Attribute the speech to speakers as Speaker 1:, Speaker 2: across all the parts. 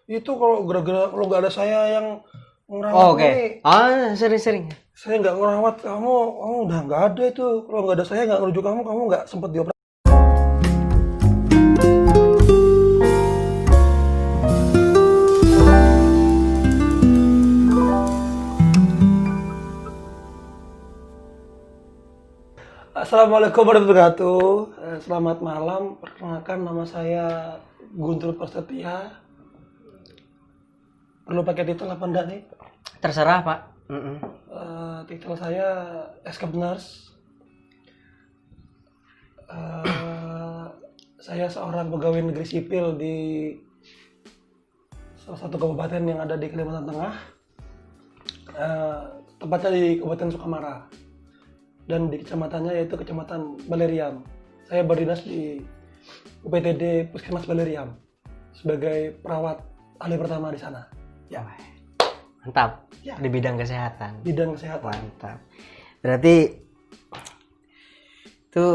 Speaker 1: Itu kalau gara-gara kalau nggak ada saya yang ngerawat
Speaker 2: Oh, oke.
Speaker 1: ini,
Speaker 2: Sering-sering.
Speaker 1: saya nggak ngerawat kamu udah nggak ada itu. Kalau nggak ada saya nggak ngerujuk kamu nggak sempet dioperasi. Assalamualaikum warahmatullahi wabarakatuh. Selamat malam. Perkenalkan, nama saya Guntur Prasetya. Perlu pakai titel apa enggak nih?
Speaker 2: Terserah, Pak.
Speaker 1: Titel saya Escape Nurse. Saya seorang pegawai negeri sipil di salah satu kabupaten yang ada di Kalimantan Tengah. Tepatnya di Kabupaten Sukamara. Dan di kecamatannya yaitu Kecamatan Baleriam. Saya berdinas di UPTD Puskesmas Baleriam sebagai perawat ahli pertama di sana.
Speaker 2: Ya. Mantap.
Speaker 1: Ya.
Speaker 2: Di bidang kesehatan.
Speaker 1: Bidang kesehatan.
Speaker 2: Mantap. Berarti itu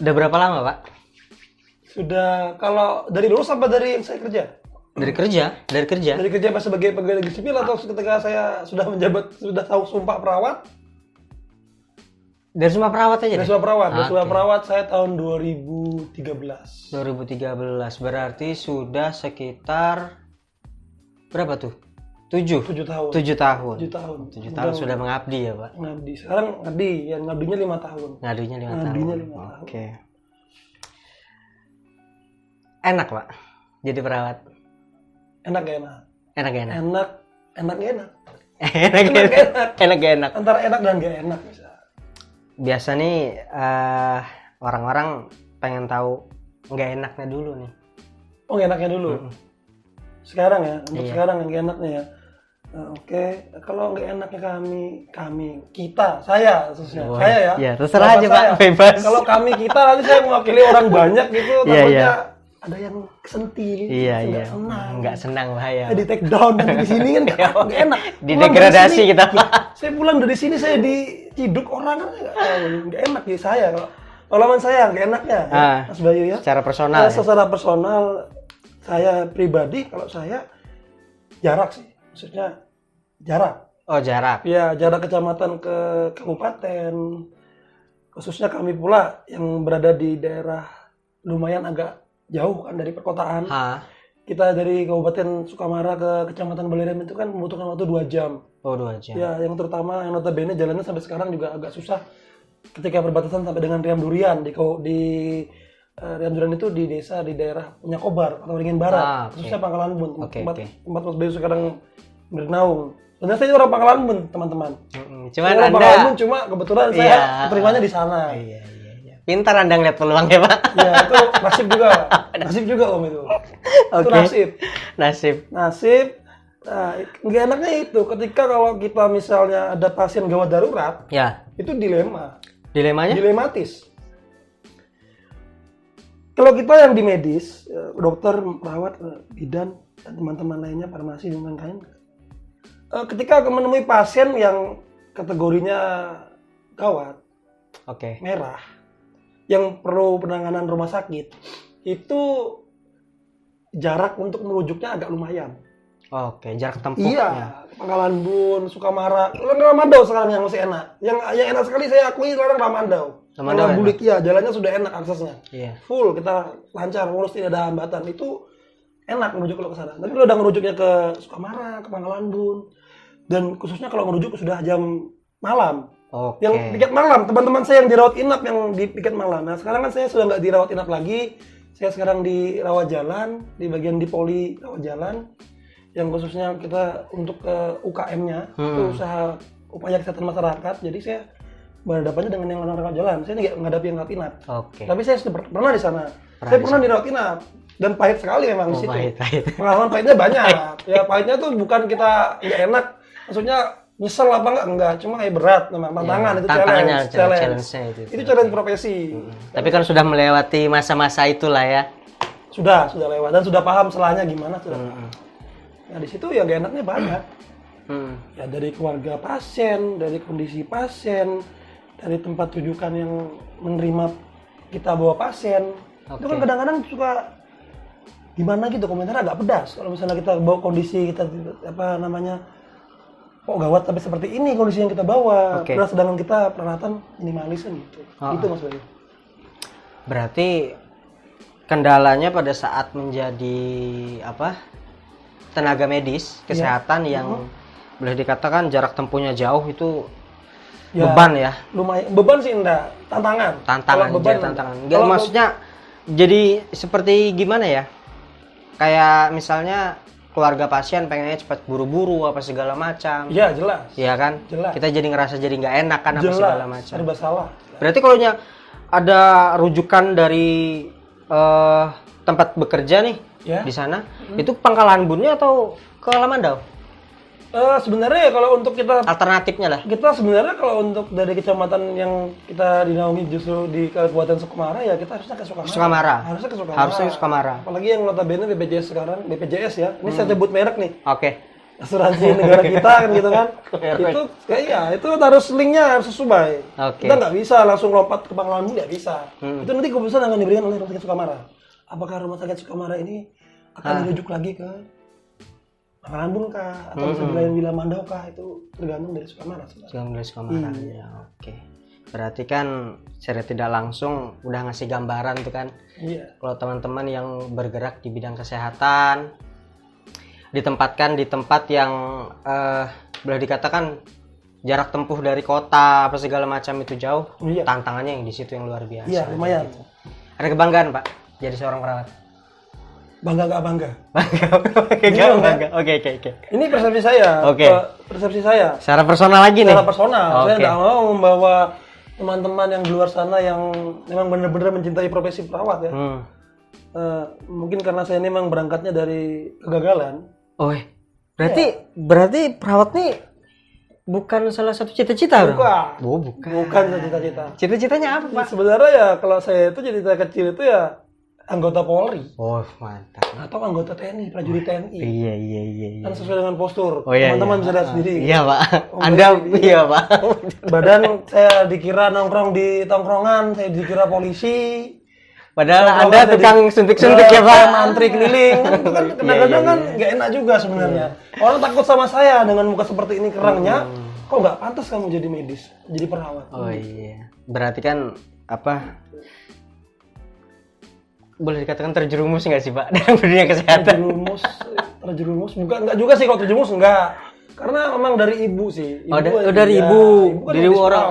Speaker 2: udah berapa lama, Pak?
Speaker 1: Sudah, kalau dari lulus apa dari yang saya kerja?
Speaker 2: Dari kerja.
Speaker 1: Dari kerja pas sebagai pegawai negeri sipil atau ketika saya sudah menjabat, sudah tahu sumpah perawat?
Speaker 2: Dari semua perawat aja.
Speaker 1: Dari sumpah perawat. Dari
Speaker 2: Oke.
Speaker 1: sumpah perawat saya tahun 2013.
Speaker 2: 2013 berarti sudah sekitar berapa tuh? 7
Speaker 1: tahun.
Speaker 2: 7 tahun.
Speaker 1: 7 tahun.
Speaker 2: 7 tahun sudah mengabdi ya, Pak.
Speaker 1: Ngabdi. Sekarang ngabdi, ya ngabdinya 5 tahun.
Speaker 2: Ngadunya 5 tahun.
Speaker 1: Ngabdinya 5 tahun.
Speaker 2: Oke. Enak, Pak. Jadi perawat.
Speaker 1: Enak gak enak?
Speaker 2: Enak gak enak?
Speaker 1: Enak gak enak?
Speaker 2: Enak gak enak?
Speaker 1: Antara enak dan gak enak bisa.
Speaker 2: Biasa nih orang-orang pengen tahu nggak enaknya dulu nih.
Speaker 1: Oh, gak enaknya dulu. Sekarang ya, untuk
Speaker 2: Iya.
Speaker 1: sekarang yang gak enaknya ya. Oke, kalau nggak enaknya saya khususnya,
Speaker 2: Oh,
Speaker 1: saya ya.
Speaker 2: iya, terserah
Speaker 1: Bapak
Speaker 2: aja, Pak,
Speaker 1: saya.
Speaker 2: bebas.
Speaker 1: Kalau kita nanti saya mewakili orang banyak gitu,
Speaker 2: Iya,
Speaker 1: takutnya
Speaker 2: iya.
Speaker 1: ada yang kesentil,
Speaker 2: Iya,
Speaker 1: nggak
Speaker 2: iya.
Speaker 1: senang.
Speaker 2: Nggak senang bahaya.
Speaker 1: Di take down nanti di sini kan nggak enak.
Speaker 2: Didegradasi
Speaker 1: Pulang dari sini,
Speaker 2: kita, Pak.
Speaker 1: Saya pulang dari sini saya diciduk orang kan nggak enak ya saya. Kalau pengalaman saya nggak enaknya, ya, Mas Bayu ya.
Speaker 2: Secara personal. Ya?
Speaker 1: Secara personal saya pribadi kalau saya jarak sih, maksudnya jarak.
Speaker 2: Oh, jarak.
Speaker 1: Ya, jarak kecamatan ke kabupaten, khususnya kami pula yang berada di daerah lumayan agak jauh kan dari perkotaan. Kita dari Kabupaten Sukamara ke Kecamatan Baleriam itu kan membutuhkan waktu 2 jam.
Speaker 2: Oh, 2 jam.
Speaker 1: Ya, yang terutama yang notabene jalannya sampai sekarang juga agak susah ketika perbatasan sampai dengan Riam Durian di Riam Durian itu di desa di daerah Penyakobar atau Ringin Barat,
Speaker 2: Oke.
Speaker 1: khususnya Pangkalan Bun,
Speaker 2: Oke,
Speaker 1: tempat
Speaker 2: oke.
Speaker 1: Mas Bayu sekarang bernaung. Sebenarnya saya orang Pangkalan Bun, teman-teman.
Speaker 2: Cuman
Speaker 1: Saya orang
Speaker 2: Anda
Speaker 1: Pangkalan Bun, cuma kebetulan saya
Speaker 2: Iya.
Speaker 1: terimanya di sana.
Speaker 2: Iya. Pintar Anda ngeliat peluang ya, Pak.
Speaker 1: Ya, itu nasib juga Om itu. Itu
Speaker 2: Oke.
Speaker 1: nasib.
Speaker 2: Nasib.
Speaker 1: Nah, nggak enaknya itu ketika kalau kita misalnya ada pasien gawat darurat,
Speaker 2: Ya.
Speaker 1: itu
Speaker 2: Dilemanya?
Speaker 1: dilematis. Kalau kita yang di medis, dokter, perawat, bidan, dan teman-teman lainnya, farmasi dan lain-lain, ketika menemui pasien yang kategorinya gawat,
Speaker 2: Oke.
Speaker 1: merah, yang perlu penanganan rumah sakit, itu jarak untuk merujuknya agak lumayan.
Speaker 2: Oke, jarak tempuhnya.
Speaker 1: Iya, Pangkalan Bun, Sukamara, Ramandau sekarang yang masih enak. Yang enak sekali saya akui sekarang Ramandau.
Speaker 2: Ramandau
Speaker 1: Karena Bulik, ya, jalannya sudah enak aksesnya.
Speaker 2: Iya.
Speaker 1: Full, kita lancar, mulus, tidak ada hambatan. Itu enak merujuk kalau ke sana. Tapi kalau udah ngerujuknya ke Sukamara, ke Pangkalan Bun, dan khususnya kalau ngerujuk sudah jam malam.
Speaker 2: Oke.
Speaker 1: Yang piket malam, teman-teman saya yang dirawat inap yang di piket malam. Nah, sekarang kan saya sudah nggak dirawat inap lagi. Saya sekarang di rawat jalan, di bagian di poli rawat jalan. Yang khususnya kita untuk UKM-nya, itu usaha upaya kesehatan masyarakat. Jadi saya berhadapannya dengan yang orang rawat jalan. Saya nggak menghadapi yang rawat inap.
Speaker 2: Oke.
Speaker 1: Tapi saya sudah pernah di sana. Saya pernah dirawat inap dan pahit sekali memang di situ.
Speaker 2: Pahit.
Speaker 1: Pengalaman pahitnya banyak. Ya pahitnya tuh bukan kita nggak enak. Maksudnya nyesel apa enggak, cuma kayak berat memang tantangan itu
Speaker 2: Tantangannya,
Speaker 1: challenge.
Speaker 2: challenge-nya itu.
Speaker 1: Itu challenge profesi.
Speaker 2: Tapi kan sudah melewati masa-masa itulah ya.
Speaker 1: Sudah lewat dan sudah paham selahnya gimana sudah. Nah, di situ ya gak enaknya banyak. Ya dari keluarga pasien, dari kondisi pasien, dari tempat rujukan yang menerima kita bawa pasien. Itu kan kadang-kadang suka gimana gitu, komentarnya agak pedas. Kalau misalnya kita bawa kondisi kita apa namanya, kok gawat tapi seperti ini kondisi yang kita bawa.
Speaker 2: Oke.
Speaker 1: Terus sedangkan kita peralatan minimalis kan gitu. Itu Mas Bayu.
Speaker 2: Berarti kendalanya pada saat menjadi apa? Tenaga medis, kesehatan yang boleh dikatakan jarak tempuhnya jauh itu beban ya.
Speaker 1: Lumayan beban sih enggak, tantangan.
Speaker 2: Tantangan,
Speaker 1: Kalau beban
Speaker 2: tantangan. Enggak, maksudnya jadi seperti gimana ya? Kayak misalnya keluarga pasien pengennya cepat buru-buru apa segala macam.
Speaker 1: Iya, jelas.
Speaker 2: Iya kan?
Speaker 1: Jelas.
Speaker 2: Kita jadi ngerasa jadi nggak enak kan apa
Speaker 1: Jelas,
Speaker 2: segala macam.
Speaker 1: serba salah.
Speaker 2: Berarti kalau ada rujukan dari tempat bekerja nih di sana, itu Pangkalan Bunnya atau ke Lamandau?
Speaker 1: Sebenarnya ya kalau untuk kita
Speaker 2: Alternatifnya lah.
Speaker 1: sebenarnya kalau untuk dari kecamatan yang kita dinaungi justru di Kabupaten Sukamara ya kita harusnya ke Sukamara.
Speaker 2: Sukamara.
Speaker 1: Harusnya ke Sukamara.
Speaker 2: Harusnya ke Sukamara.
Speaker 1: Apalagi yang notabene BPJS sekarang, BPJS ya. Ini saya sebut merek nih.
Speaker 2: Oke.
Speaker 1: Asuransi negara kita kan gitu kan. Itu kayak iya, itu harus linknya harus sesuai.
Speaker 2: Oke.
Speaker 1: Kita nggak bisa langsung lompat ke Pangkalan Bun, nggak bisa. Itu nanti keputusan akan diberikan oleh Rumah Sakit Sukamara. Apakah Rumah Sakit Sukamara ini akan dirujuk lagi ke Pangkalan Bun kah atau bisa dilayani di Lamandau kah, itu tergantung dari Sukamara sebenarnya.
Speaker 2: Jangan dari Sukamara. Ya, oke. Berarti kan secara tidak langsung udah ngasih gambaran tuh kan.
Speaker 1: Iya.
Speaker 2: Kalau teman-teman yang bergerak di bidang kesehatan ditempatkan di tempat yang boleh dikatakan jarak tempuh dari kota apa segala macam itu jauh, tantangannya yang di situ yang luar biasa.
Speaker 1: Iya, lumayan.
Speaker 2: Ada kebanggaan Pak jadi seorang perawat?
Speaker 1: Bangga gak bangga?
Speaker 2: Bangga. Oke.
Speaker 1: Ini persepsi saya.
Speaker 2: Oke.
Speaker 1: Persepsi saya.
Speaker 2: Secara personal lagi nih.
Speaker 1: Secara personal.
Speaker 2: Oke.
Speaker 1: Saya tidak mau membawa teman-teman yang di luar sana yang memang benar-benar mencintai profesi perawat ya. Mungkin karena saya ini memang berangkatnya dari kegagalan.
Speaker 2: Oh, berarti perawat nih bukan salah satu cita-cita,
Speaker 1: Bukan.
Speaker 2: Oh, bukan.
Speaker 1: Bukan cita-cita.
Speaker 2: Cita-citanya apa, Pak?
Speaker 1: Sebenarnya ya kalau saya itu cita kecil itu ya anggota Polri.
Speaker 2: Oh, mantap.
Speaker 1: Atau anggota TNI, prajurit TNI.
Speaker 2: Iya.
Speaker 1: Kan sesuai dengan postur.
Speaker 2: Oh, iya,
Speaker 1: Teman-teman bisa lihat sendiri.
Speaker 2: Iya, Pak. Anda iya, Pak.
Speaker 1: Badan saya dikira nongkrong di tongkrongan, saya dikira polisi.
Speaker 2: Padahal Anda tukang suntik-suntik ya, Pak.
Speaker 1: Saya mantri keliling. Itu kan kadang-kadang kan nggak enak juga sebenarnya. Orang takut sama saya dengan muka seperti ini kerangnya. Kok nggak pantas kamu jadi medis, jadi perawat?
Speaker 2: Oh iya. Berarti kan apa? Boleh dikatakan terjerumus nggak sih Pak dalam dunia kesehatan?
Speaker 1: Terjerumus bukan, nggak juga sih kalau terjerumus enggak, karena memang dari ibu sih.
Speaker 2: Dari ibu
Speaker 1: kan
Speaker 2: dari orang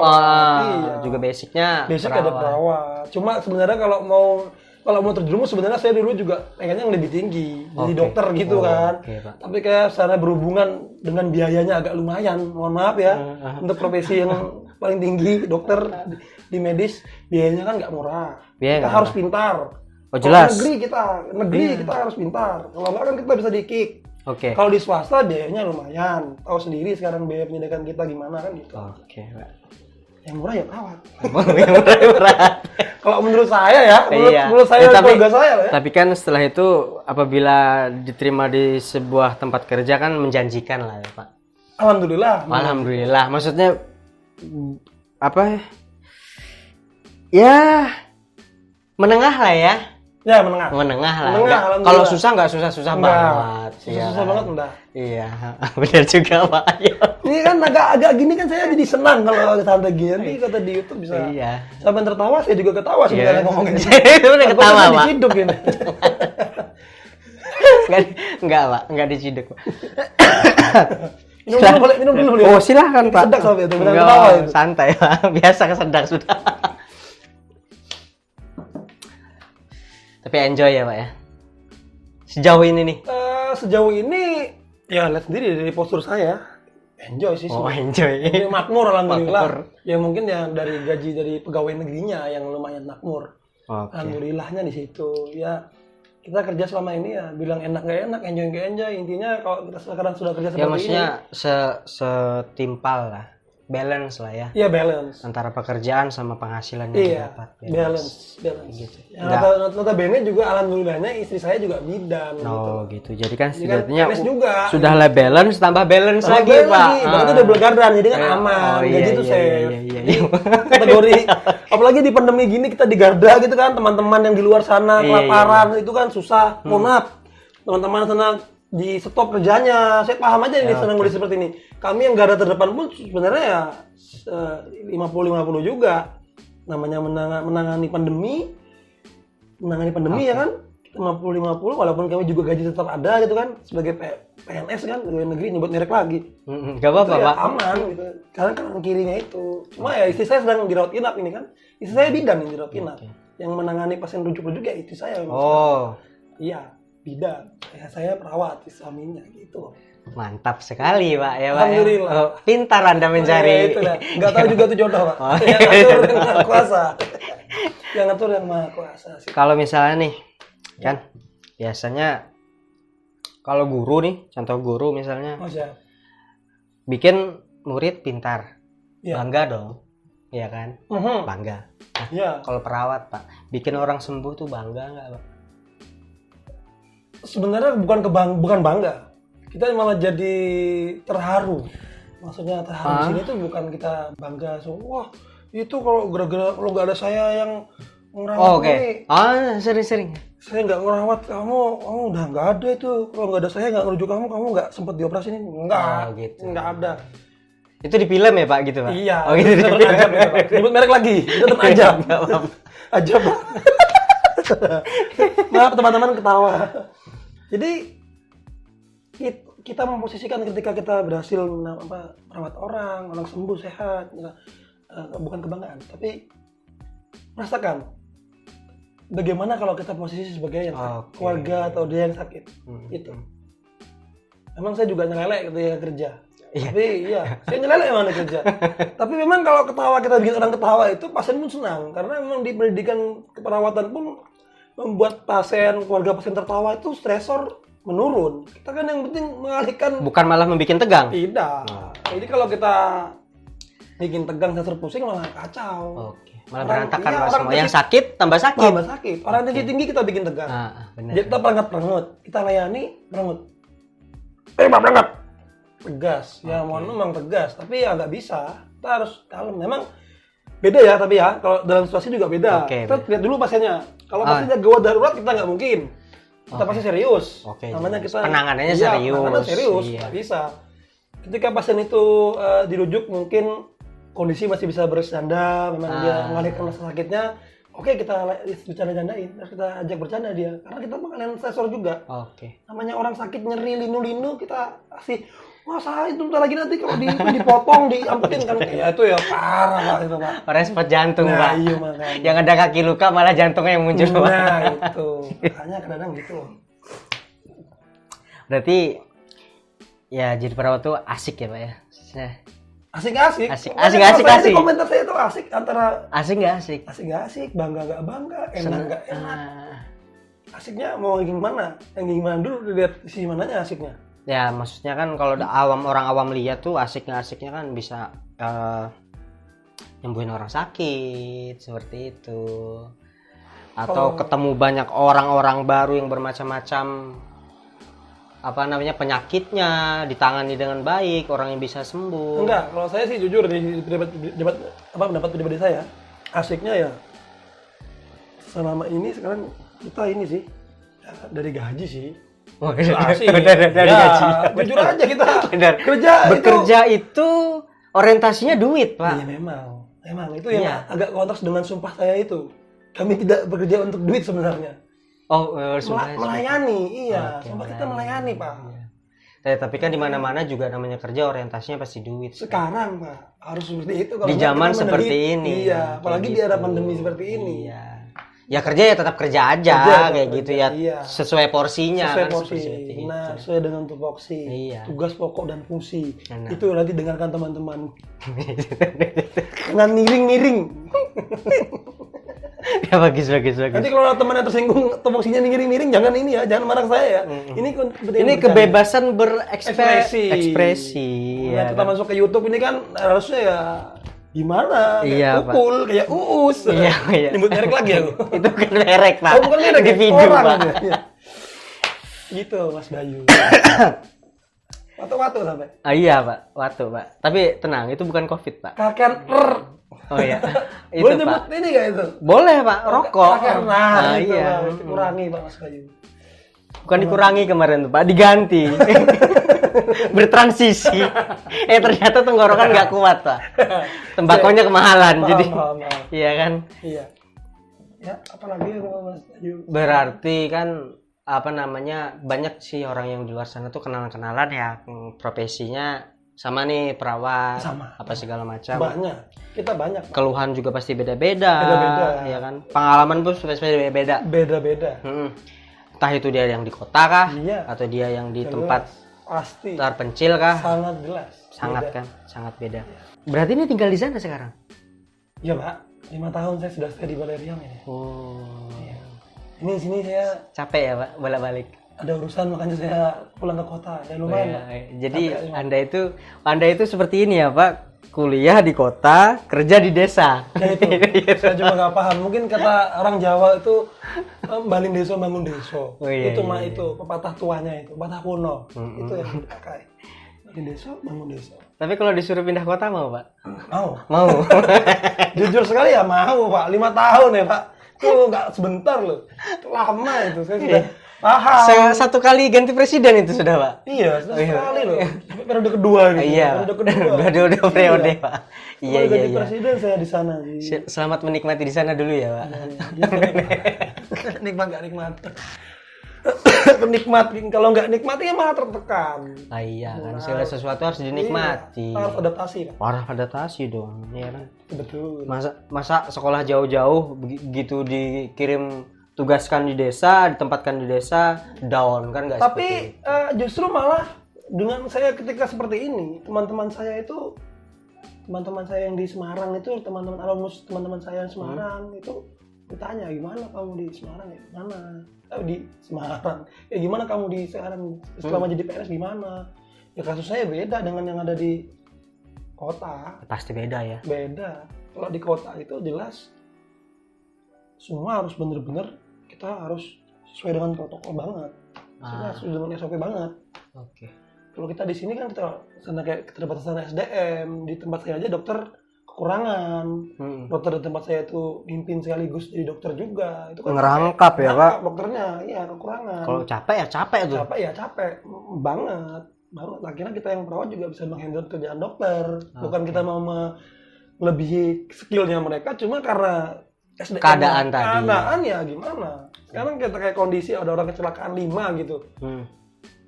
Speaker 1: iya.
Speaker 2: Juga basicnya
Speaker 1: ada perawat. Cuma sebenarnya kalau mau terjerumus sebenarnya saya dulu juga pengennya yang lebih tinggi, jadi dokter gitu kan.
Speaker 2: Pak.
Speaker 1: Tapi kayak secara berhubungan dengan biayanya agak lumayan, mohon maaf ya, untuk profesi yang paling tinggi dokter di medis biayanya kan nggak murah. Kita harus pintar.
Speaker 2: Oh jelas.
Speaker 1: Negeri kita harus pintar. Kalau nggak kan kita bisa di-kick.
Speaker 2: Oke.
Speaker 1: Kalau di swasta biayanya lumayan. Tahu sendiri sekarang biaya pendidikan kita gimana kan gitu.
Speaker 2: Oke, Pak.
Speaker 1: Yang murah ya perawat. Kalau menurut saya ya, menurut saya keluarga saya ya.
Speaker 2: Tapi kan setelah itu apabila diterima di sebuah tempat kerja kan menjanjikan lah ya, Pak.
Speaker 1: Alhamdulillah.
Speaker 2: Maksudnya apa? Ya menengah lah ya.
Speaker 1: Ya menengah lah.
Speaker 2: Kalau susah nggak susah banget.
Speaker 1: Susah banget enggak.
Speaker 2: Iya, benar juga Pak.
Speaker 1: Ini kan agak gini kan saya jadi senang kalau santai gini. Nanti kata di YouTube bisa.
Speaker 2: Iya.
Speaker 1: Sampai tertawa saya juga ketawa sebenarnya ngomongin.
Speaker 2: Udah ketawa Pak.
Speaker 1: Diciduk ini.
Speaker 2: Enggak Pak, enggak diciduk Pak.
Speaker 1: Minum dulu.
Speaker 2: Oh silahkan Pak.
Speaker 1: Sedak sampai itu. Ketawa itu.
Speaker 2: Santai Pak, biasa kesedak sudah. Tapi enjoy ya Pak ya. Sejauh ini nih.
Speaker 1: Sejauh ini ya lihat sendiri dari postur saya. Enjoy sih.
Speaker 2: Oh enjoy.
Speaker 1: Makmur alhamdulillah. Ya mungkin yang dari gaji dari pegawai negerinya yang lumayan makmur.
Speaker 2: Okay.
Speaker 1: Alhamdulillahnya di situ. Ya kita kerja selama ini ya bilang enak nggak enak, enjoy nggak enjoy. Intinya kalau kita sekarang sudah kerja seperti
Speaker 2: ya maksudnya setimpal lah. balance lah ya.
Speaker 1: Iya, balance.
Speaker 2: Antara pekerjaan sama penghasilan yang
Speaker 1: Iya,
Speaker 2: didapat.
Speaker 1: balance.
Speaker 2: Gitu.
Speaker 1: Ya, notabene juga alhamdulillahnya istri saya juga bidan.
Speaker 2: Oh gitu. Jadi kan
Speaker 1: Jadi kan
Speaker 2: setidaknya
Speaker 1: PNS juga.
Speaker 2: sudahlah balance tambah balance
Speaker 1: Tambah
Speaker 2: lagi,
Speaker 1: balance
Speaker 2: Pak.
Speaker 1: lagi. Berarti udah belagardan, jadi kan aman.
Speaker 2: Oh,
Speaker 1: Gaji
Speaker 2: iya,
Speaker 1: tuh
Speaker 2: iya,
Speaker 1: safe.
Speaker 2: iya.
Speaker 1: Kategori apalagi di pandemi gini kita di garda gitu kan, teman-teman yang di luar sana kelaparan itu kan susah. Mohon maaf. Teman-teman sana di stop kerjanya. Saya paham aja ini senang kondisi seperti ini. Kami yang garda terdepan pun sebenarnya ya 50-50 juga. Namanya menangani pandemi ya kan. 50-50 walaupun kami juga gaji tetap ada gitu kan sebagai PNS kan, pegawai negeri, nyebut merek lagi.
Speaker 2: Gak apa-apa,
Speaker 1: Ya,
Speaker 2: Pak.
Speaker 1: aman gitu. Karena kanan kirinya itu. Cuma ya istri saya sedang dirawat inap ini kan. Istri saya bidan yang dirawat inap. Yang menangani pasien rujuk-rujuk ya istri saya.
Speaker 2: Oh,
Speaker 1: Iya, bidan. Ya, saya perawat suaminya gitu.
Speaker 2: mantap sekali, Pak ya, Pak.
Speaker 1: Alhamdulillah.
Speaker 2: Oh, pintar Anda mencari.
Speaker 1: Ya, itulah. Nggak tahu juga tuh jodoh, Pak.
Speaker 2: Oh,
Speaker 1: Yang ngatur yang maha kuasa. Yang ngatur yang maha kuasa sih.
Speaker 2: Kalau misalnya nih, kan biasanya kalau guru nih, contoh guru misalnya
Speaker 1: Oh, siap.
Speaker 2: bikin murid pintar,
Speaker 1: Iya.
Speaker 2: bangga dong, iya kan?
Speaker 1: Mhm.
Speaker 2: Bangga. Nah,
Speaker 1: Iya.
Speaker 2: kalau perawat, Pak, bikin orang sembuh tuh bangga nggak, Pak?
Speaker 1: Sebenarnya bukan bangga. Kita malah jadi terharu. Maksudnya terharu di sini tuh bukan kita bangga. So, wah, itu kalau gara-gara kalau nggak ada saya yang ngerawat
Speaker 2: Oh, oke.
Speaker 1: ini,
Speaker 2: Sering-sering.
Speaker 1: saya nggak ngerawat kamu udah nggak ada itu. Kalau nggak ada saya nggak ngerujuk kamu nggak sempat dioperasi ini. Nggak,
Speaker 2: Oh, gitu.
Speaker 1: nggak ada.
Speaker 2: Itu di film ya, Pak, gitu, Pak?
Speaker 1: Iya,
Speaker 2: Oh, gitu.
Speaker 1: itu tetap ajab itu, Pak. Nyebut merek lagi, itu tetap ajab.
Speaker 2: Nggak apa-apa.
Speaker 1: Ajab. Maaf teman-teman ketawa. Jadi kita memposisikan ketika kita berhasil merawat orang sembuh sehat, bukan kebanggaan, tapi merasakan bagaimana kalau kita posisi sebagai yang sakit, keluarga atau dia yang sakit. Itu. Emang saya juga nyelelek ketika kerja.
Speaker 2: Iya.
Speaker 1: Tapi iya, saya nyelelek emang di kerja. Tapi memang kalau ketawa kita bikin orang ketawa itu pasien pun senang karena memang di pendidikan keperawatan pun membuat pasien, keluarga pasien tertawa itu stresor menurun. Kita kan yang penting mengalihkan.
Speaker 2: Bukan malah membuat tegang.
Speaker 1: Tidak. Jadi kalau kita bikin tegang, stresor pusing malah kacau.
Speaker 2: Oke. Malah berantakan, Pak, semua. Yang sakit tambah sakit.
Speaker 1: Tambah sakit. Orang tinggi kita bikin tegang.
Speaker 2: Benar.
Speaker 1: Jadi kita perengat-perengut. Kita layani perengut. Pak perengat. Tegas. Ya mohon memang tegas. Tapi ya nggak bisa. Kita harus kalem. Memang beda ya, tapi ya kalau dalam situasi juga beda. Kita lihat dulu pasiennya. Kalau pasiennya gawat darurat kita nggak mungkin. Kita pasti serius. Namanya kita
Speaker 2: penanganannya serius.
Speaker 1: Penanganan serius. Nggak bisa. Ketika pasien itu dirujuk mungkin kondisi masih bisa bercanda, memang dia mengalihkan rasa sakitnya. Oke, kita bercanda-candain, kita ajak bercanda dia. Karena kita makanan stresor juga. Namanya orang sakit nyeri linu-linu, kita kasih, wah saya itu bentar lagi nanti kalau dipotong, diamputin kan. Ya itu ya parah Pak itu Pak.
Speaker 2: Orang sempat jantung,
Speaker 1: Nah,
Speaker 2: Pak.
Speaker 1: iya makanya.
Speaker 2: Yang ada kaki luka malah jantungnya yang muncul.
Speaker 1: Nah itu, makanya kadang-kadang gitu.
Speaker 2: Berarti ya jadi perawat tuh asik ya, Pak ya?
Speaker 1: Asik-asik.
Speaker 2: Asik.
Speaker 1: Komentar saya itu asik antara
Speaker 2: asik nggak asik?
Speaker 1: Asik nggak asik, bangga nggak bangga, enak nggak enak. Asiknya mau gimana? Yang gimana dulu lihat sisi mananya asiknya?
Speaker 2: Ya maksudnya kan kalau orang awam lihat tuh asik nggak asiknya kan bisa nyembuhin orang sakit seperti itu. Atau ketemu banyak orang-orang baru yang bermacam-macam penyakitnya ditangani dengan baik, orang yang bisa sembuh.
Speaker 1: Enggak, kalau saya sih jujur di pendapat pribadi saya, asiknya ya selama ini sekarang kita ini sih dari gaji sih.
Speaker 2: Asik. Dari gaji.
Speaker 1: Jujur aja kita
Speaker 2: bekerja itu orientasinya duit, Pak.
Speaker 1: Iya memang itu yang agak kontras dengan sumpah saya itu. Kami tidak bekerja untuk duit sebenarnya. Melayani, iya. Sumpah kita melayani, Pak.
Speaker 2: Tapi kan di mana-mana juga namanya kerja orientasinya pasti duit.
Speaker 1: Sekarang, Pak, harus seperti itu.
Speaker 2: Di zaman seperti ini.
Speaker 1: Iya, apalagi di era pandemi seperti ini.
Speaker 2: Iya. Ya kerja ya tetap kerja aja, kayak gitu ya. Iya. Sesuai porsinya.
Speaker 1: Sesuai porsi. Nah, sesuai dengan tupoksi. Iya. Tugas pokok dan fungsi. Itu nanti dengarkan teman-teman. Dengan miring-miring.
Speaker 2: Ya bagus.
Speaker 1: Nanti kalau temannya tersinggung tupoksinya miring-miring, jangan ini ya, jangan marah saya ya. Ini
Speaker 2: Ini kebebasan berekspresi.
Speaker 1: Nah, kita masuk ke YouTube ini kan harusnya ya gimana?
Speaker 2: Iya,
Speaker 1: kayak Ukul, kayak Uus.
Speaker 2: Iya.
Speaker 1: Nyebut merek lagi aku.
Speaker 2: Itu bukan merek, Pak.
Speaker 1: Oh, bukan merek,
Speaker 2: individu,
Speaker 1: orang
Speaker 2: Pak.
Speaker 1: aja. Iya. Gitu, Mas Bayu. Watu-watu sampai.
Speaker 2: Iya, Pak. Watu, Pak. Tapi tenang, itu bukan COVID, Pak.
Speaker 1: Kaken
Speaker 2: Oh iya. Itu,
Speaker 1: boleh
Speaker 2: Pak.
Speaker 1: nyebut ini nggak itu?
Speaker 2: Boleh, Pak. Rokok.
Speaker 1: Karena itu
Speaker 2: iya.
Speaker 1: Pak, dikurangi Pak Mas Bayu.
Speaker 2: Bukan dikurangi kemarin tuh, Pak. Diganti. Bertransisi. Ternyata tenggorokan nggak kuat, Pak. Tembakonya kemahalan. Jadi,
Speaker 1: Paham.
Speaker 2: iya kan?
Speaker 1: Iya. Ya, apalagi ya Mas Bayu.
Speaker 2: Berarti kan apa namanya, banyak sih orang yang di luar sana tuh kenalan-kenalan ya, profesinya sama nih, perawat,
Speaker 1: Sama.
Speaker 2: apa segala macam.
Speaker 1: Banyak. Kita banyak. Pak.
Speaker 2: Keluhan juga pasti beda-beda.
Speaker 1: Beda-beda.
Speaker 2: Ya kan? Pengalaman pun pasti beda-beda.
Speaker 1: Beda-beda.
Speaker 2: Entah itu dia yang di kota kah,
Speaker 1: Iya.
Speaker 2: atau dia yang di
Speaker 1: Jelas.
Speaker 2: tempat
Speaker 1: Pasti.
Speaker 2: terpencil kah?
Speaker 1: Sangat jelas.
Speaker 2: Sangat
Speaker 1: Beda.
Speaker 2: kan, sangat beda. Berarti ini tinggal di sana sekarang?
Speaker 1: Iya Pak. 5 tahun saya sudah stay di Baleriang ini.
Speaker 2: Oh,
Speaker 1: Iya. Ini sini saya
Speaker 2: capek ya Pak, bolak-balik.
Speaker 1: ada urusan makanya saya pulang ke kota. Dan lumayan. Pak.
Speaker 2: Jadi
Speaker 1: Capek,
Speaker 2: anda itu seperti ini ya Pak, kuliah di kota, kerja di desa.
Speaker 1: Ya itu, saya juga nggak paham. Mungkin kata orang Jawa itu baling deso bangun deso.
Speaker 2: Oh, iya,
Speaker 1: itu
Speaker 2: iya,
Speaker 1: mah
Speaker 2: iya.
Speaker 1: itu pepatah tuanya itu, pepatah kuno. Itu yang dipakai. Baling deso bangun deso.
Speaker 2: Tapi kalau disuruh pindah kota mau Pak?
Speaker 1: Mau.
Speaker 2: Mau.
Speaker 1: Jujur sekali ya mau Pak. 5 tahun ya Pak. Itu nggak sebentar loh. Itu lama itu. Saya sudah paham.
Speaker 2: Satu kali ganti presiden itu sudah Pak?
Speaker 1: Iya, sudah sekali loh. Sampai periode kedua gitu.
Speaker 2: Iya.
Speaker 1: Periode kedua.
Speaker 2: Periode Pak. Iya.
Speaker 1: Ganti presiden saya di sana.
Speaker 2: Selamat menikmati di sana dulu ya Pak.
Speaker 1: Nikmat nggak nikmat. Nikmat, kalau nggak nikmati ya malah tertekan.
Speaker 2: Iya kan, segala sesuatu harus dinikmati.
Speaker 1: Iya, harus adaptasi kan.
Speaker 2: Parah adaptasi dong, ya kan.
Speaker 1: Betul.
Speaker 2: Masa sekolah jauh-jauh begitu dikirim, tugaskan di desa, ditempatkan di desa, down kan nggak?
Speaker 1: Tapi justru malah dengan saya ketika seperti ini, teman-teman saya yang di Semarang itu, teman-teman alumnus, teman-teman saya yang Semarang itu ditanya, gimana kamu di Semarang ya? Gimana? Di Semarang. Ya gimana kamu di sekarang selama jadi PNS gimana? Ya kasus saya beda dengan yang ada di kota.
Speaker 2: Pasti beda ya.
Speaker 1: Beda. Kalau di kota itu jelas semua harus bener-bener kita harus sesuai dengan protokol banget. Kita sesuai dengan SOP banget.
Speaker 2: Oke.
Speaker 1: Kalau kita di sini kan kita karena kayak keterbatasan SDM, di tempat saya aja dokter kekurangan. Dokter di tempat saya itu pimpin sekaligus jadi dokter juga. Itu kan
Speaker 2: ngerangkap ya Pak.
Speaker 1: Dokternya, iya kekurangan.
Speaker 2: Kalau capek ya capek tuh.
Speaker 1: Capek banget. Akhirnya kita yang perawat juga bisa menghandle kerjaan dokter. Bukan kita mau melebihi skillnya mereka, cuma karena SDM
Speaker 2: keadaan tadi.
Speaker 1: Keadaan ya gimana? Sekarang kita kayak kondisi ada orang kecelakaan 5 gitu.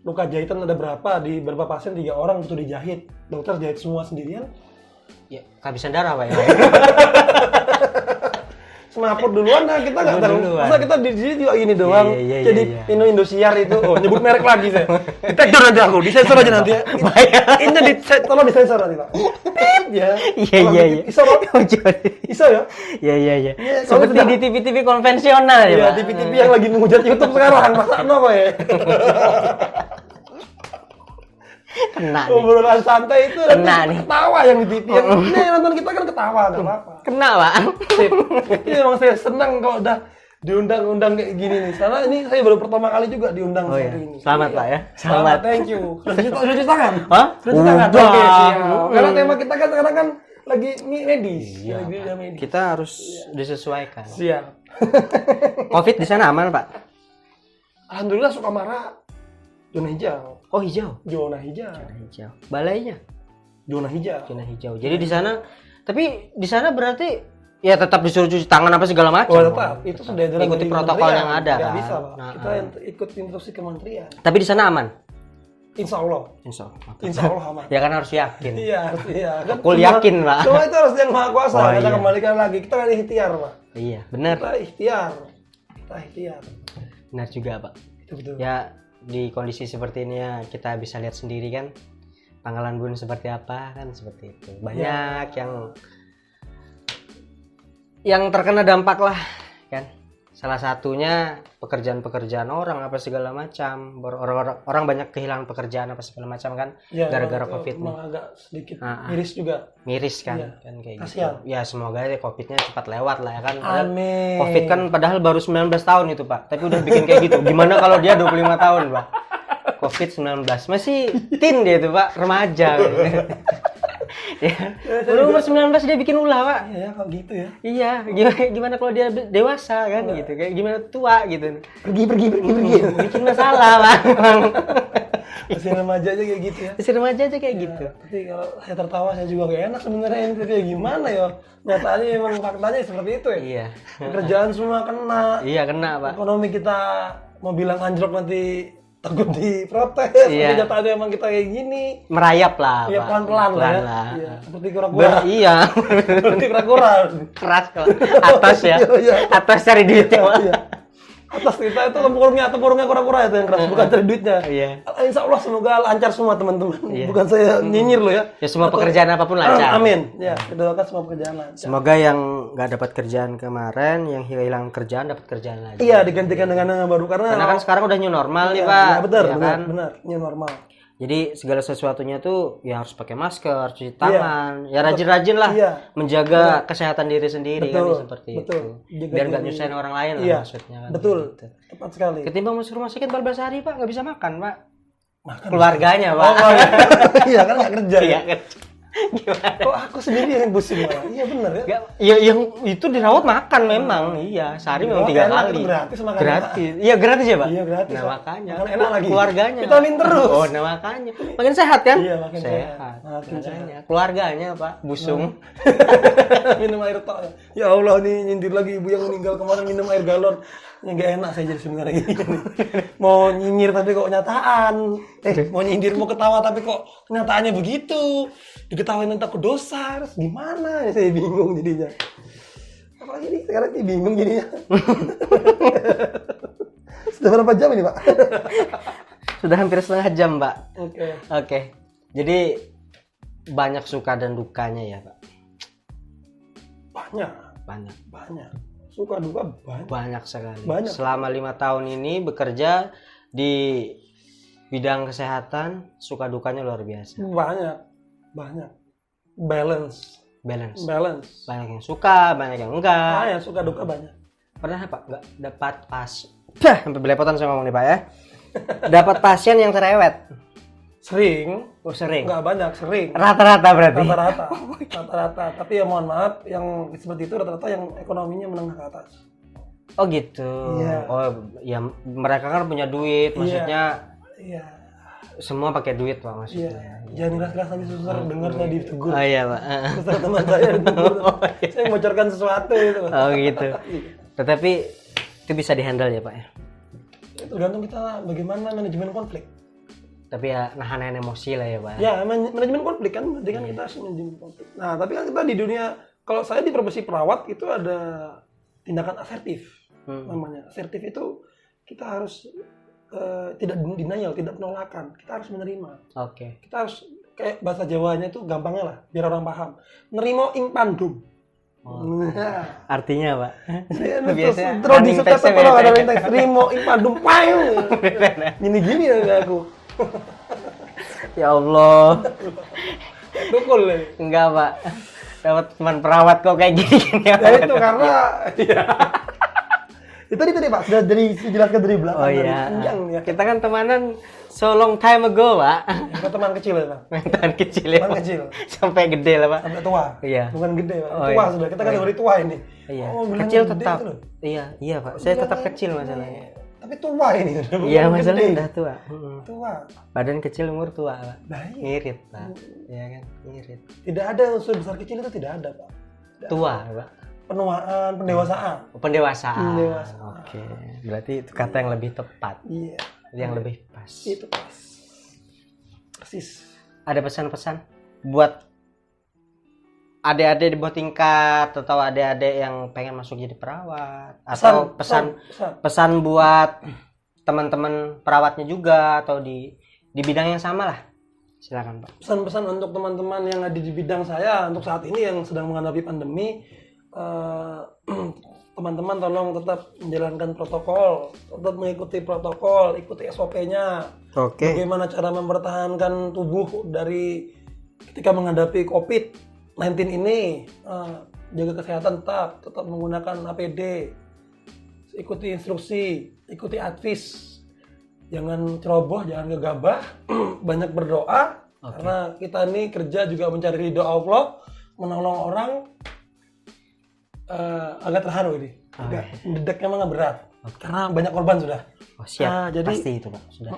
Speaker 1: Luka jahitan ada berapa, di berapa pasien 3 orang butuh dijahit. Dokter jahit semua sendirian.
Speaker 2: Ya, kehabisan darah Pak ya.
Speaker 1: Semaput duluan, nah kita nggak tahu. Masa kita di sini juga ini doang.
Speaker 2: Iya,
Speaker 1: jadi Indosiar itu, nyebut merek lagi saya. Ditektor nanti aku, disensor aja nanti ya. Ini tolong disensor nanti Pak. Ya.
Speaker 2: Iya.
Speaker 1: Iso ya.
Speaker 2: Iya. Seperti di TV-TV konvensional ya
Speaker 1: Iya,
Speaker 2: Pak.
Speaker 1: TV-TV yang lagi menghujat YouTube sekarang, masa no ya.
Speaker 2: Kena nih.
Speaker 1: Obrolan santai itu
Speaker 2: Kena nih.
Speaker 1: Ketawa yang di TV. Ini yang nonton kita kan ketawa, nggak apa-apa.
Speaker 2: Kena Pak.
Speaker 1: Sip. Ini emang saya senang kalau udah diundang-undang kayak gini nih. Karena ini saya baru pertama kali juga diundang
Speaker 2: Oh iya.
Speaker 1: seperti ini.
Speaker 2: Selamat
Speaker 1: Iya.
Speaker 2: Pak ya.
Speaker 1: Selamat, thank you. Sudah cuci tangan?
Speaker 2: Hah?
Speaker 1: Sudah cuci tangan?
Speaker 2: Udah.
Speaker 1: Oke, siap. Karena tema kita kan sekarang kan lagi medis.
Speaker 2: Iya,
Speaker 1: Lagi
Speaker 2: Pak.
Speaker 1: medis.
Speaker 2: Kita harus disesuaikan.
Speaker 1: Siap.
Speaker 2: Covid di sana aman Pak?
Speaker 1: Alhamdulillah Sukamara zona hijau.
Speaker 2: Oh hijau.
Speaker 1: Zona hijau.
Speaker 2: Hijau. Balainya
Speaker 1: Zona hijau.
Speaker 2: zona hijau. Jadi di sana, tapi di sana berarti ya tetap disuruh cuci tangan apa segala macam.
Speaker 1: Oh tetap, itu sudah edaran
Speaker 2: ikuti
Speaker 1: dari
Speaker 2: protokol
Speaker 1: kementerian.
Speaker 2: yang ada
Speaker 1: Nggak
Speaker 2: kan.
Speaker 1: bisa Pak.
Speaker 2: Nah,
Speaker 1: Kita yang ikut instruksi kementerian.
Speaker 2: Tapi di sana aman.
Speaker 1: Insya Allah.
Speaker 2: Insya Allah.
Speaker 1: Insya Allah aman.
Speaker 2: Ya kan harus yakin.
Speaker 1: Iya. Kan
Speaker 2: Aku yakin Pak.
Speaker 1: Semua itu harus yang maha kuasa.
Speaker 2: Oh,
Speaker 1: Kita
Speaker 2: iya.
Speaker 1: kembalikan lagi. Kita kan ikhtiar Pak.
Speaker 2: Iya benar.
Speaker 1: Kita ikhtiar.
Speaker 2: Benar juga Pak.
Speaker 1: Itu betul.
Speaker 2: Ya di kondisi seperti ini ya kita bisa lihat sendiri kan Pangkalan Bun seperti apa kan, seperti itu. Banyak yang terkena dampak lah kan. Salah satunya pekerjaan-pekerjaan orang apa segala macam. Orang banyak kehilangan pekerjaan apa segala macam kan,
Speaker 1: Ya,
Speaker 2: gara-gara
Speaker 1: itu
Speaker 2: COVID nih.
Speaker 1: emang agak sedikit
Speaker 2: Ah, ah.
Speaker 1: miris juga.
Speaker 2: Miris kan,
Speaker 1: Iya.
Speaker 2: kan kayak
Speaker 1: Kasihan.
Speaker 2: gitu. Ya semoga aja COVID-nya cepat lewat lah ya kan. Padahal
Speaker 1: Amin.
Speaker 2: COVID kan padahal baru 19 tahun itu Pak, tapi udah bikin kayak gitu. Gimana kalau dia 25 tahun Pak? COVID-19 masih teen dia itu Pak, remaja. Gitu. Ya. Udah umur 19 dia bikin ulah Pak.
Speaker 1: Iya, kalau gitu ya.
Speaker 2: Iya, gimana kalau dia dewasa kan gitu, kayak gimana tua gitu.
Speaker 1: Pergi.
Speaker 2: Bikin masalah Pak.
Speaker 1: Masih remaja aja kayak gitu ya.
Speaker 2: Masih remaja aja kayak gitu.
Speaker 1: Tapi kalau saya tertawa saya juga gak enak sebenarnya ini kayak gimana ya. Nyatanya emang faktanya seperti itu ya.
Speaker 2: Iya.
Speaker 1: Pekerjaan semua kena.
Speaker 2: Iya kena Pak.
Speaker 1: Ekonomi kita mau bilang anjlok nanti takut diprotes.
Speaker 2: Iya.
Speaker 1: Tapi nyatanya emang kita kayak gini.
Speaker 2: Merayap lah
Speaker 1: Ya
Speaker 2: Pak.
Speaker 1: pelan-pelan lah ya.
Speaker 2: Pelan.
Speaker 1: Iya, seperti kura-kura.
Speaker 2: Iya.
Speaker 1: Seperti kura-kura.
Speaker 2: Keras kalau atas ya.
Speaker 1: Iya.
Speaker 2: Atas cari duitnya Pak.
Speaker 1: Iya. Atas kita itu tempurungnya kura-kura itu yang keras, bukan cari duitnya.
Speaker 2: Iya.
Speaker 1: Insya Allah semoga lancar semua teman-teman.
Speaker 2: Iya.
Speaker 1: Bukan saya nyinyir loh ya.
Speaker 2: Ya semua pekerjaan apapun lancar.
Speaker 1: Amin. Ya, kita doakan semua pekerjaan lancar.
Speaker 2: Semoga yang nggak dapat kerjaan kemarin, yang hilang kerjaan dapat kerjaan lagi.
Speaker 1: Iya, digantikan dengan yang baru karena
Speaker 2: Karena kan sekarang udah new normal nih
Speaker 1: Iya,
Speaker 2: Pak.
Speaker 1: ya, benar,
Speaker 2: Ya
Speaker 1: benar,
Speaker 2: kan?
Speaker 1: benar. Ini normal.
Speaker 2: Jadi segala sesuatunya tuh ya harus pakai masker, cuci tangan, ya rajin-rajin lah
Speaker 1: Iya.
Speaker 2: menjaga kesehatan diri sendiri kan
Speaker 1: Betul,
Speaker 2: seperti
Speaker 1: betul.
Speaker 2: itu.
Speaker 1: Jaga
Speaker 2: Biar nggak
Speaker 1: diri.
Speaker 2: nyusahin orang lain lah
Speaker 1: Iya,
Speaker 2: maksudnya kan.
Speaker 1: betul.
Speaker 2: Gitu.
Speaker 1: Tepat sekali.
Speaker 2: Ketimbang masuk rumah sakit 14 hari Pak nggak bisa makan Pak.
Speaker 1: Makan.
Speaker 2: Keluarganya Pak.
Speaker 1: Oh, iya. Iya kan nggak kerja.
Speaker 2: Iya
Speaker 1: Ya?
Speaker 2: kan. Gimana?
Speaker 1: Kok aku sendiri yang pusing malah? Iya benar ya.
Speaker 2: Nggak, ya yang itu dirawat makan memang, iya sehari memang 3
Speaker 1: Enak,
Speaker 2: kali.
Speaker 1: itu gratis makannya.
Speaker 2: Gratis, iya gratis ya Pak.
Speaker 1: Iya, gratis,
Speaker 2: Nah
Speaker 1: Pak.
Speaker 2: makanya,
Speaker 1: Makan enak lagi.
Speaker 2: keluarganya.
Speaker 1: Vitamin terus.
Speaker 2: Oh, nah makanya, makin sehat kan?
Speaker 1: Iya, makin sehat. Makin
Speaker 2: Makanya, keluarganya Pak, busung.
Speaker 1: Minum air tok. Ya Allah nih nyindir lagi ibu yang meninggal kemarin minum air galon. Ya nggak enak saya jadi sebenarnya gini. Mau nyinyir tapi kok kenyataan. Mau nyindir mau ketawa tapi kok kenyataannya begitu. Diketawain nanti aku dosa. Terus gimana? Ya, saya bingung jadinya. Apalagi nih sekarang ini bingung jadinya. Sudah berapa jam ini Pak?
Speaker 2: Sudah hampir setengah jam Pak.
Speaker 1: Oke.
Speaker 2: Oke, jadi banyak suka dan dukanya ya Pak.
Speaker 1: Banyak.
Speaker 2: Banyak
Speaker 1: Suka duka banyak.
Speaker 2: banyak sekali.
Speaker 1: Banyak.
Speaker 2: Selama 5 tahun ini bekerja di bidang kesehatan, suka dukanya luar biasa.
Speaker 1: Banyak. Balance.
Speaker 2: Banyak yang suka, banyak yang enggak.
Speaker 1: Banyak suka duka banyak.
Speaker 2: Pernah Pak nggak dapat sampai belepotan saya ngomong nih Pak ya. Dapat pasien yang cerewet.
Speaker 1: Sering.
Speaker 2: Oh sering.
Speaker 1: Enggak banyak, sering.
Speaker 2: Rata-rata berarti.
Speaker 1: Rata-rata. Tapi ya mohon maaf, yang seperti itu rata-rata yang ekonominya menengah ke atas.
Speaker 2: Oh gitu.
Speaker 1: Iya.
Speaker 2: Oh ya mereka kan punya duit, maksudnya
Speaker 1: Iya.
Speaker 2: semua pakai duit Pak
Speaker 1: Iya.
Speaker 2: maksudnya.
Speaker 1: Jangan keras-keras nanti susah dengar saya ditegur.
Speaker 2: Oh iya Pak.
Speaker 1: Susah teman saya ditegur. Saya bocorkan sesuatu itu.
Speaker 2: Oh gitu. Tetapi itu bisa dihandle ya Pak ya.
Speaker 1: Tergantung kita bagaimana manajemen konflik.
Speaker 2: Tapi ya nahan emosi lah ya Pak.
Speaker 1: Ya, manajemen konflik kan, berarti kan kita harus manajemen konflik. Nah, tapi kan kita di dunia, kalau saya di profesi perawat itu ada tindakan asertif namanya. Asertif itu kita harus tidak denial, tidak penolakan. Kita harus menerima.
Speaker 2: Oke.
Speaker 1: Kita harus kayak bahasa Jawanya itu gampangnya lah, biar orang paham. Nerimo ing pandum. Nah,
Speaker 2: Artinya Pak.
Speaker 1: biasanya terus di setiap kalau ada teks nerimo ing pandum payu. Gini-gini ya aku.
Speaker 2: Ya Allah.
Speaker 1: Dukul nih.
Speaker 2: Enggak Pak. Dapat teman perawat kok kayak gini.
Speaker 1: Ya itu karena ya. Itu tadi Pak, sudah dijelaskan dari belakang.
Speaker 2: Oh
Speaker 1: dari
Speaker 2: iya.
Speaker 1: panjang ya.
Speaker 2: Kita kan temanan so long time ago Pak.
Speaker 1: Kita teman kecil ya Pak.
Speaker 2: Teman kecil ya.
Speaker 1: Teman
Speaker 2: Pak.
Speaker 1: kecil.
Speaker 2: Sampai gede lah Pak.
Speaker 1: Sampai tua.
Speaker 2: Iya.
Speaker 1: Bukan gede Pak.
Speaker 2: Oh,
Speaker 1: Tua
Speaker 2: iya.
Speaker 1: sudah. Kita kategori tua ini.
Speaker 2: Iya.
Speaker 1: Oh, bilangnya
Speaker 2: Kecil
Speaker 1: gede
Speaker 2: tetap.
Speaker 1: itu loh.
Speaker 2: Iya Pak. Saya tetap kecil masalahnya.
Speaker 1: Tapi tua ini.
Speaker 2: Iya
Speaker 1: Bukan
Speaker 2: masalahnya
Speaker 1: gede.
Speaker 2: udah tua.
Speaker 1: Tua.
Speaker 2: Badan kecil umur tua Pak.
Speaker 1: Baik.
Speaker 2: Ngirit Pak. Iya kan? Ngirit.
Speaker 1: Tidak ada unsur besar kecil itu tidak ada Pak. Tidak
Speaker 2: Tua
Speaker 1: ada.
Speaker 2: Pak.
Speaker 1: Penuaan, pendewasaan.
Speaker 2: Pendewasaan.
Speaker 1: Pendewasaan.
Speaker 2: Oke. Berarti itu kata yang lebih tepat.
Speaker 1: Iya.
Speaker 2: Yang lebih pas.
Speaker 1: Itu pas. Persis.
Speaker 2: Ada pesan-pesan buat adik-adik di bawah tingkat atau adik-adik yang pengen masuk jadi perawat atau pesan buat teman-teman perawatnya juga atau di bidang yang sama lah. Silakan Pak.
Speaker 1: Pesan-pesan untuk teman-teman yang ada di bidang saya untuk saat ini yang sedang menghadapi pandemi, teman-teman tolong tetap menjalankan protokol, tetap mengikuti protokol, ikuti SOP-nya.
Speaker 2: Oke.
Speaker 1: Bagaimana cara mempertahankan tubuh dari ketika menghadapi COVID-19 ini. Jaga kesehatan tetap menggunakan APD, ikuti instruksi, ikuti advis, jangan ceroboh, jangan gegabah, banyak berdoa. Karena kita ini kerja juga mencari ridho Allah, menolong orang. Agak terharu ini, dedeknya memang berat, karena banyak korban sudah.
Speaker 2: Oh, siap,
Speaker 1: jadi
Speaker 2: pasti itu Pak, sudah.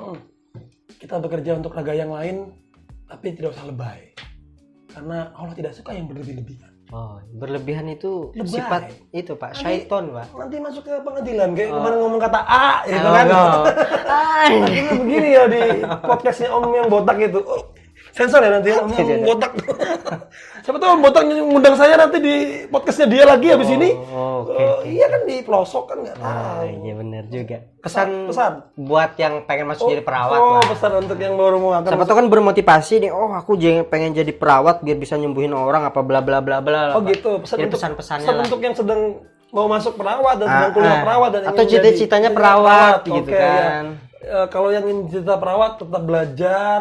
Speaker 1: Kita bekerja untuk raga yang lain, tapi tidak usah lebay, karena Allah tidak suka yang berlebih-lebihan.
Speaker 2: Oh, berlebihan itu
Speaker 1: Lebay.
Speaker 2: sifat itu Pak, syaiton Pak.
Speaker 1: Nanti masuk ke pengadilan, kayak kemarin ngomong kata A, gitu kan? Itu begini ya di podcastnya Om yang botak itu. Sensor ya nanti Om yang botak. Siapa tahu Om botak ngundang saya nanti di podcastnya dia lagi habis ini.
Speaker 2: Oke.
Speaker 1: Iya kan di pelosok kan nggak tahu.
Speaker 2: Iya benar juga.
Speaker 1: Pesan
Speaker 2: Buat yang pengen masuk jadi perawat
Speaker 1: Oh,
Speaker 2: lah.
Speaker 1: pesan untuk yang baru mau akan.
Speaker 2: Siapa tahu kan bermotivasi nih, aku pengen jadi perawat biar bisa nyembuhin orang apa bla bla bla bla.
Speaker 1: Oh gitu,
Speaker 2: Jadi
Speaker 1: untuk
Speaker 2: pesan-pesannya lah.
Speaker 1: untuk yang sedang mau masuk perawat dan sedang kuliah perawat dan
Speaker 2: atau
Speaker 1: ingin
Speaker 2: cita-citanya
Speaker 1: jadi
Speaker 2: perawat gitu
Speaker 1: Oke,
Speaker 2: kan.
Speaker 1: Ya. Kalau yang ingin cita perawat tetap belajar,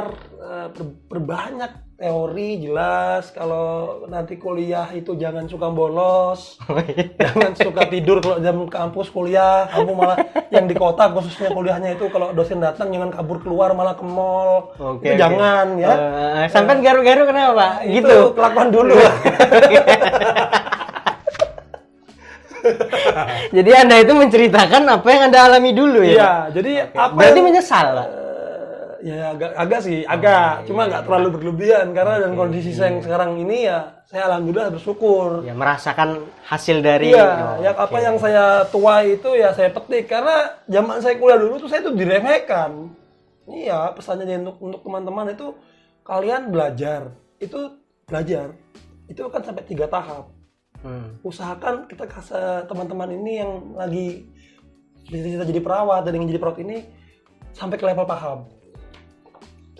Speaker 1: berbanyak teori jelas. Kalau nanti kuliah itu jangan suka bolos, jangan suka tidur kalau jam kampus kuliah. Kamu malah yang di kota khususnya kuliahnya itu kalau dosen datang jangan kabur keluar malah ke mall. Itu jangan ya.
Speaker 2: Sampai garu-garu kenapa Pak?
Speaker 1: Gitu kelakuan dulu.
Speaker 2: Jadi Anda itu menceritakan apa yang Anda alami dulu ya?
Speaker 1: Iya, jadi apa
Speaker 2: Berarti
Speaker 1: yang,
Speaker 2: menyesal Pak?
Speaker 1: Ya agak sih, cuma nggak terlalu berlebihan karena dengan kondisi saya yang sekarang ini ya saya alhamdulillah bersyukur.
Speaker 2: Ya merasakan hasil dari
Speaker 1: Apa yang saya tuai itu ya saya petik karena zaman saya kuliah dulu tuh saya tuh diremehkan. Iya, pesannya untuk teman-teman itu kalian belajar. Itu kan sampai 3 tahap. Usahakan kita kasih teman-teman ini yang lagi cita-cita jadi perawat dan ingin jadi perawat ini sampai ke level paham.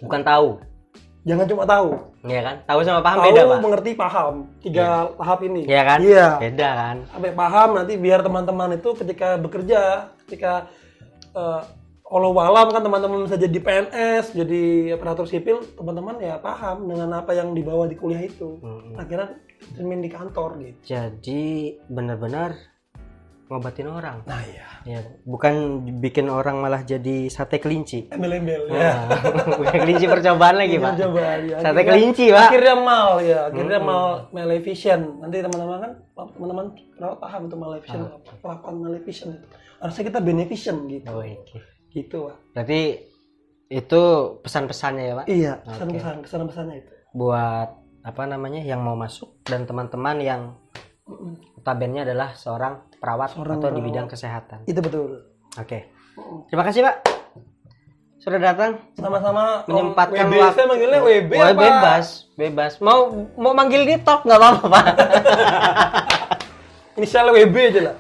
Speaker 2: Bukan tahu.
Speaker 1: Jangan cuma tahu.
Speaker 2: Iya kan? Tahu sama paham
Speaker 1: Tahu,
Speaker 2: beda, Pak.
Speaker 1: mengerti, paham. 3 tahap ini.
Speaker 2: Iya kan?
Speaker 1: Iya.
Speaker 2: Beda kan?
Speaker 1: Sampai paham nanti biar teman-teman itu ketika bekerja, ketika walau kan teman-teman bisa jadi PNS, jadi aparatur sipil, teman-teman ya paham dengan apa yang dibawa di kuliah itu. Akhirnya cermin di kantor gitu.
Speaker 2: Jadi benar-benar ngobatin orang.
Speaker 1: Nah iya.
Speaker 2: Ya, bukan bikin orang malah jadi sate kelinci.
Speaker 1: Embel-embel ya.
Speaker 2: Bukan kelinci percobaan lagi, Pak.
Speaker 1: Percobaan, ya.
Speaker 2: Sate kelinci, Pak.
Speaker 1: Akhirnya maleficent. Nanti teman-teman kan perawat paham itu maleficent, perlakuan maleficent itu. Harusnya kita beneficent gitu.
Speaker 2: Oh, okay.
Speaker 1: Gitu, Pak.
Speaker 2: Berarti itu pesan-pesannya ya, Pak?
Speaker 1: Iya, pesan-pesannya itu.
Speaker 2: Buat yang mau masuk dan teman-teman yang notabene adalah seorang perawat atau di bidang kesehatan.
Speaker 1: Itu betul.
Speaker 2: Oke. Terima kasih, Pak. Sudah datang.
Speaker 1: Sama-sama
Speaker 2: Menyempatkan
Speaker 1: WB.
Speaker 2: waktu.
Speaker 1: Saya manggilnya WB apa?
Speaker 2: Bebas. Mau manggil di talk nggak apa-apa, Pak.
Speaker 1: Inisialnya WB aja lah.